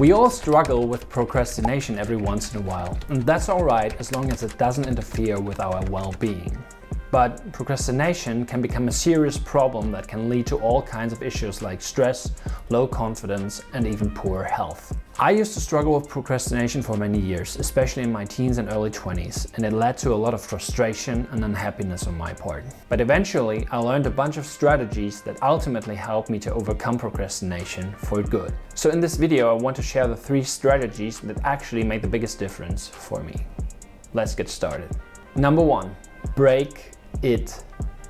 We all struggle with procrastination every once in a while, and that's alright as long as it doesn't interfere with our well-being. But procrastination can become a serious problem that can lead to all kinds of issues like stress, low confidence, and even poor health. I used to struggle with procrastination for many years, especially in my teens and early 20s, and it led to a lot of frustration and unhappiness on my part. But eventually, I learned a bunch of strategies that ultimately helped me to overcome procrastination for good. So in this video, I want to share the 3 strategies that actually made the biggest difference for me. Let's get started. Number 1, break it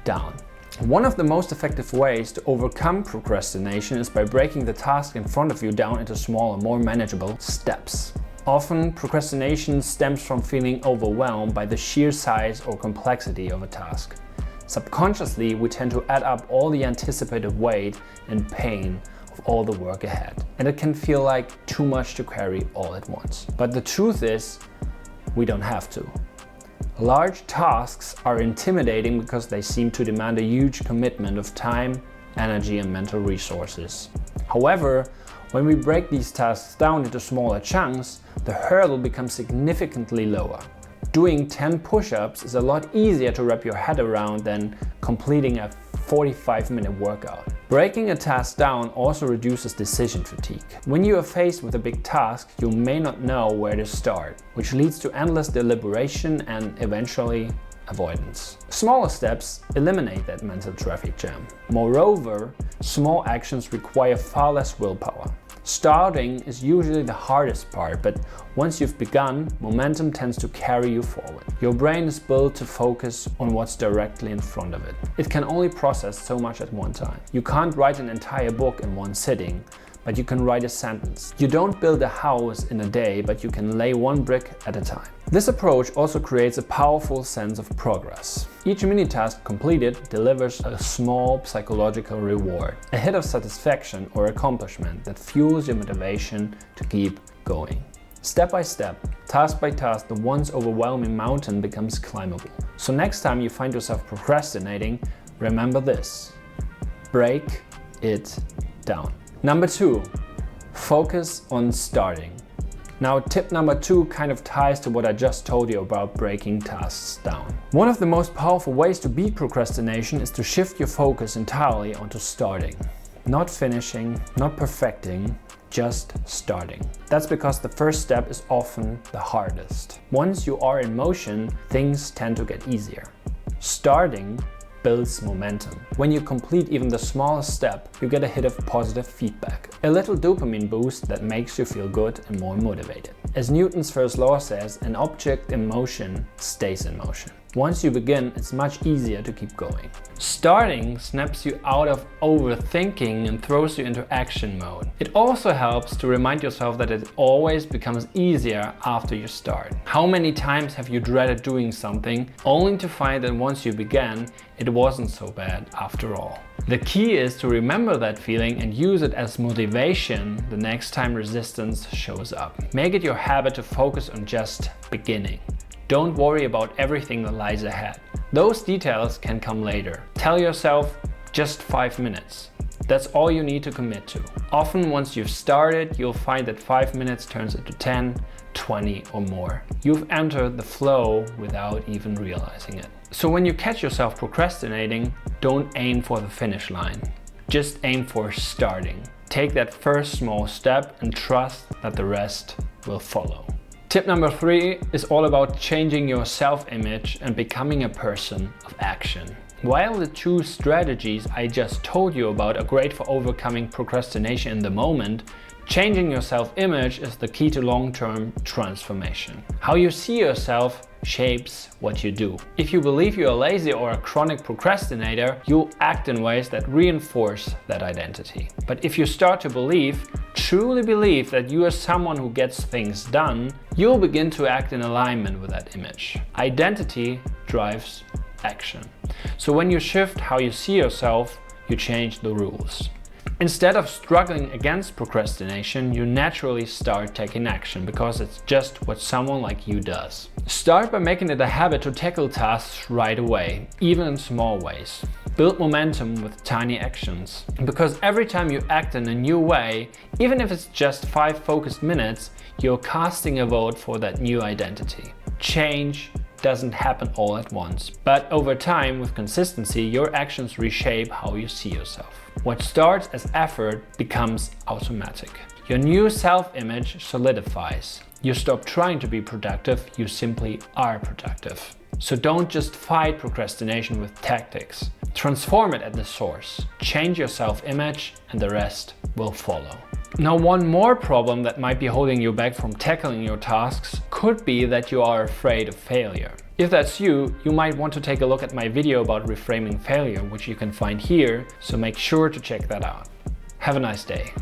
down. One of the most effective ways to overcome procrastination is by breaking the task in front of you down into smaller, more manageable steps. Often, procrastination stems from feeling overwhelmed by the sheer size or complexity of a task. Subconsciously, we tend to add up all the anticipated weight and pain of all the work ahead, and it can feel like too much to carry all at once. But the truth is, we don't have to. Large tasks are intimidating because they seem to demand a huge commitment of time, energy, and mental resources. However, when we break these tasks down into smaller chunks, the hurdle becomes significantly lower. Doing 10 push-ups is a lot easier to wrap your head around than completing a 45-minute workout. Breaking a task down also reduces decision fatigue. When you are faced with a big task, you may not know where to start, which leads to endless deliberation and eventually avoidance. Smaller steps eliminate that mental traffic jam. Moreover, small actions require far less willpower. Starting is usually the hardest part, but once you've begun, momentum tends to carry you forward. Your brain is built to focus on what's directly in front of it. It can only process so much at one time. You can't write an entire book in one sitting, but you can write a sentence. You don't build a house in a day, but you can lay one brick at a time. This approach also creates a powerful sense of progress. Each mini-task completed delivers a small psychological reward, a hit of satisfaction or accomplishment that fuels your motivation to keep going. Step by step, task by task, the once overwhelming mountain becomes climbable. So next time you find yourself procrastinating, remember this: break it down. Number 2, focus on starting. Now, tip number 2 kind of ties to what I just told you about breaking tasks down. One of the most powerful ways to beat procrastination is to shift your focus entirely onto starting. Not finishing, not perfecting, just starting. That's because the first step is often the hardest. Once you are in motion, things tend to get easier. Starting builds momentum. When you complete even the smallest step, you get a hit of positive feedback. A little dopamine boost that makes you feel good and more motivated. As Newton's first law says, an object in motion stays in motion. Once you begin, it's much easier to keep going. Starting snaps you out of overthinking and throws you into action mode. It also helps to remind yourself that it always becomes easier after you start. How many times have you dreaded doing something only to find that once you began, it wasn't so bad after all? The key is to remember that feeling and use it as motivation the next time resistance shows up. Make it your habit to focus on just beginning. Don't worry about everything that lies ahead. Those details can come later. Tell yourself, just 5 minutes. That's all you need to commit to. Often once you've started, you'll find that 5 minutes turns into 10, 20 or more. You've entered the flow without even realizing it. So when you catch yourself procrastinating, don't aim for the finish line. Just aim for starting. Take that first small step and trust that the rest will follow. Tip number 3 is all about changing your self-image and becoming a person of action. While the 2 strategies I just told you about are great for overcoming procrastination in the moment, changing your self-image is the key to long-term transformation. How you see yourself shapes what you do. If you believe you are lazy or a chronic procrastinator, you'll act in ways that reinforce that identity. But if you start to truly believe that you are someone who gets things done, you'll begin to act in alignment with that image. Identity drives action. So when you shift how you see yourself, you change the rules. Instead of struggling against procrastination, you naturally start taking action because it's just what someone like you does. Start by making it a habit to tackle tasks right away, even in small ways. Build momentum with tiny actions. Because every time you act in a new way, even if it's just 5 focused minutes, you're casting a vote for that new identity. Change doesn't happen all at once, but over time, with consistency, your actions reshape how you see yourself. What starts as effort becomes automatic. Your new self-image solidifies. You stop trying to be productive, you simply are productive. So don't just fight procrastination with tactics. Transform it at the source. Change your self-image and the rest will follow. Now, one more problem that might be holding you back from tackling your tasks could be that you are afraid of failure. If that's you, you might want to take a look at my video about reframing failure, which you can find here, so make sure to check that out. Have a nice day.